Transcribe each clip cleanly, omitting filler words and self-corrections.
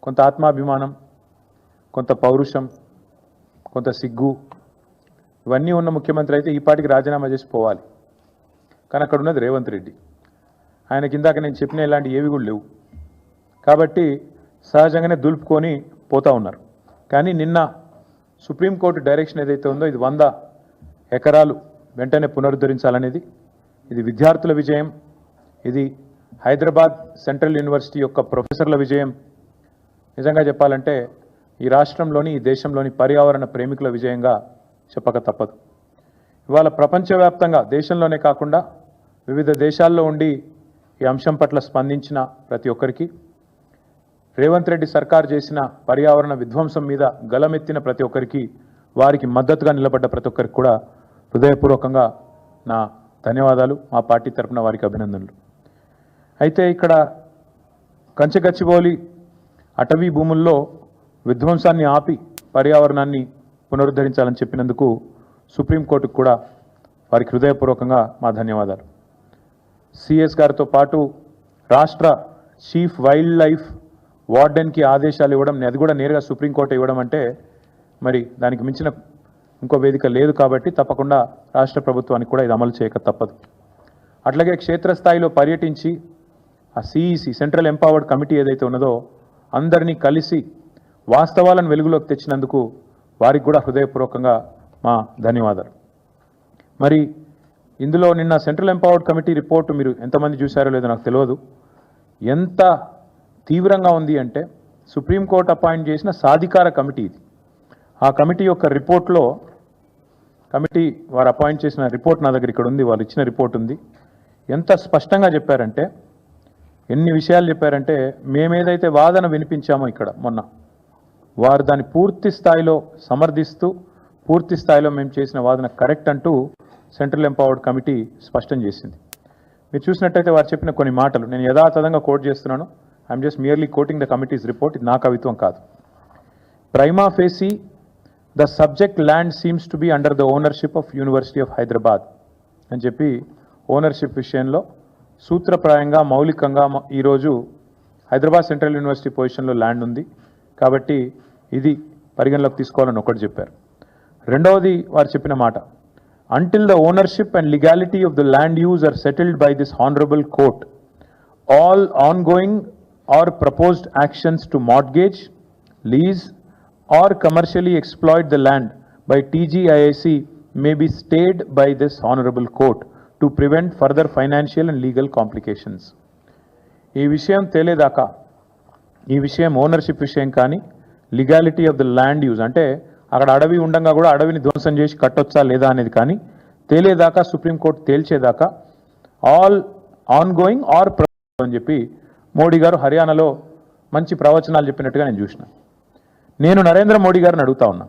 కొంత ఆత్మాభిమానం, కొంత పౌరుషం, కొంత సిగ్గు ఇవన్నీ ఉన్న ముఖ్యమంత్రి అయితే ఈ పాటికి రాజీనామా చేసి పోవాలి. కానీ అక్కడ ఉన్నది రేవంత్ రెడ్డి. ఆయన కిందాక నేను చెప్పిన ఇలాంటి ఏవి కూడా లేవు కాబట్టి సహజంగానే దులుపుకొని పోతా ఉన్నారు. కానీ నిన్న సుప్రీంకోర్టు డైరెక్షన్ ఏదైతే ఉందో ఇది 100 ఎకరాలు వెంటనే పునరుద్ధరించాలనేది, ఇది విద్యార్థుల విజయం, ఇది హైదరాబాద్ సెంట్రల్ యూనివర్సిటీ యొక్క ప్రొఫెసర్ల విజయం. నిజంగా చెప్పాలంటే ఈ రాష్ట్రంలోని, ఈ దేశంలోని పర్యావరణ ప్రేమికుల విజయంగా చెప్పక తప్పదు. ఇవాళ ప్రపంచవ్యాప్తంగా దేశంలోనే కాకుండా వివిధ దేశాల్లో ఉండి ఈ అంశం పట్ల స్పందించిన ప్రతి ఒక్కరికి, రేవంత్ రెడ్డి సర్కార్ చేసిన పర్యావరణ విధ్వంసం మీద గలమెత్తిన ప్రతి ఒక్కరికి, వారికి మద్దతుగా నిలబడ్డ ప్రతి ఒక్కరికి కూడా హృదయపూర్వకంగా నా ధన్యవాదాలు, మా పార్టీ తరఫున వారికి అభినందనలు. అయితే ఇక్కడ కంచెగచ్చిబౌలి అటవీ భూముల్లో విధ్వంసాన్ని ఆపి పర్యావరణాన్ని పునరుద్ధరించాలని చెప్పినందుకు సుప్రీంకోర్టుకు కూడా వారికి హృదయపూర్వకంగా మా ధన్యవాదాలు. సిఎస్ గారితో పాటు రాష్ట్ర చీఫ్ వైల్డ్ లైఫ్ వార్డెన్కి ఆదేశాలు ఇవ్వడం, అది కూడా నేరుగా సుప్రీంకోర్టు ఇవ్వడం అంటే మరి దానికి మించిన ఇంకో వేదిక లేదు. కాబట్టి తప్పకుండా రాష్ట్ర ప్రభుత్వానికి కూడా ఇది అమలు చేయక తప్పదు. అట్లాగే క్షేత్రస్థాయిలో పర్యటించి ఆ సిఈసి సెంట్రల్ ఎంపవర్డ్ కమిటీ ఏదైతే ఉన్నదో అందరినీ కలిసి వాస్తవాలను వెలుగులోకి తెచ్చినందుకు వారికి కూడా హృదయపూర్వకంగా మా ధన్యవాదాలు. మరి ఇందులో నిన్న సెంట్రల్ ఎంపవర్డ్ కమిటీ రిపోర్టు మీరు ఎంతమంది చూశారో లేదో నాకు తెలియదు. ఎంత తీవ్రంగా ఉంది అంటే సుప్రీంకోర్టు అపాయింట్ చేసిన సాధికార కమిటీ ఇది. ఆ కమిటీ యొక్క రిపోర్ట్లో, కమిటీ వారు అపాయింట్ చేసిన రిపోర్ట్ నా దగ్గర ఇక్కడ ఉంది, వాళ్ళు ఇచ్చిన రిపోర్ట్ ఉంది. ఎంత స్పష్టంగా చెప్పారంటే, ఎన్ని విషయాలు చెప్పారంటే, మేమేదైతే వాదన వినిపించామో ఇక్కడ మొన్న, వారు దాన్ని పూర్తి స్థాయిలో సమర్థిస్తూ పూర్తి స్థాయిలో మేము చేసిన వాదన కరెక్ట్ అంటూ సెంట్రల్ ఎంపవర్డ్ కమిటీ స్పష్టం చేసింది. మీరు చూసినట్టయితే వారు చెప్పిన కొన్ని మాటలు నేను యథాతథంగా కోట్ చేస్తున్నాను. I'm just merely coating the committees report. ఇది నా కవిత్వం కాదు. Prima facie the subject land seems to be under the ownership of university of Hyderabad అని చెప్పి ఓనర్షిప్ విషయంలో సూత్రప్రాయంగా మౌలికంగా ఈరోజు హైదరాబాద్ సెంట్రల్ యూనివర్సిటీ పొజిషన్లో ల్యాండ్ ఉంది కాబట్టి ఇది పరిగణలోకి తీసుకోవాలని ఒకటి చెప్పారు. రెండవది వారు చెప్పిన మాట, until the ownership and legality of the land use are settled by this honorable court, all ongoing or proposed actions to mortgage, lease or commercially exploit the land by TGIIC may be stayed by this honorable court to prevent further financial and legal complications. ఈ విషయం తేలేదాకా, ఈ విషయం ownership విషయం కానీ, legality of the land use అంటే అక్కడ అడవి ఉండగా కూడా అడవిని ధ్వంసం చేసి కట్టొచ్చా లేదా అనేది కానీ తేలేదాకా, సుప్రీంకోర్టు తేల్చేదాకా ఆల్ ఆన్గోయింగ్ ఆర్ అని చెప్పి మోడీ గారు హర్యానాలో మంచి ప్రవచనాలు చెప్పినట్టుగా నేను చూసిన. నేను నరేంద్ర మోడీ గారిని అడుగుతా ఉన్నా,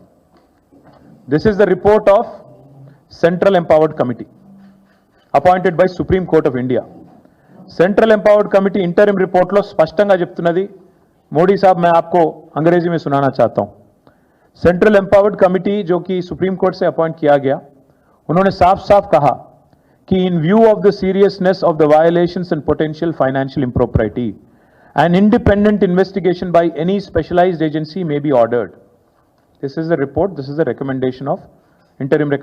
this is the report of central empowered committee appointed by supreme court of India. Central empowered committee interim report लो स्पष्टंगा చెప్తున్నది. मोदी साहब मैं आपको अंग्रेजी में सुनाना चाहता हूं. सेंट्रल एम्पावर्ड कमिटी जो कि सुप्रीम कोर्ट से अपॉइंट किया गया, उन्होंने साफ साफ कहा कि इन view of the seriousness of the violations and potential financial impropriety, an independent investigation by any specialized agency may be ordered. This is the report, this is the recommendation of interim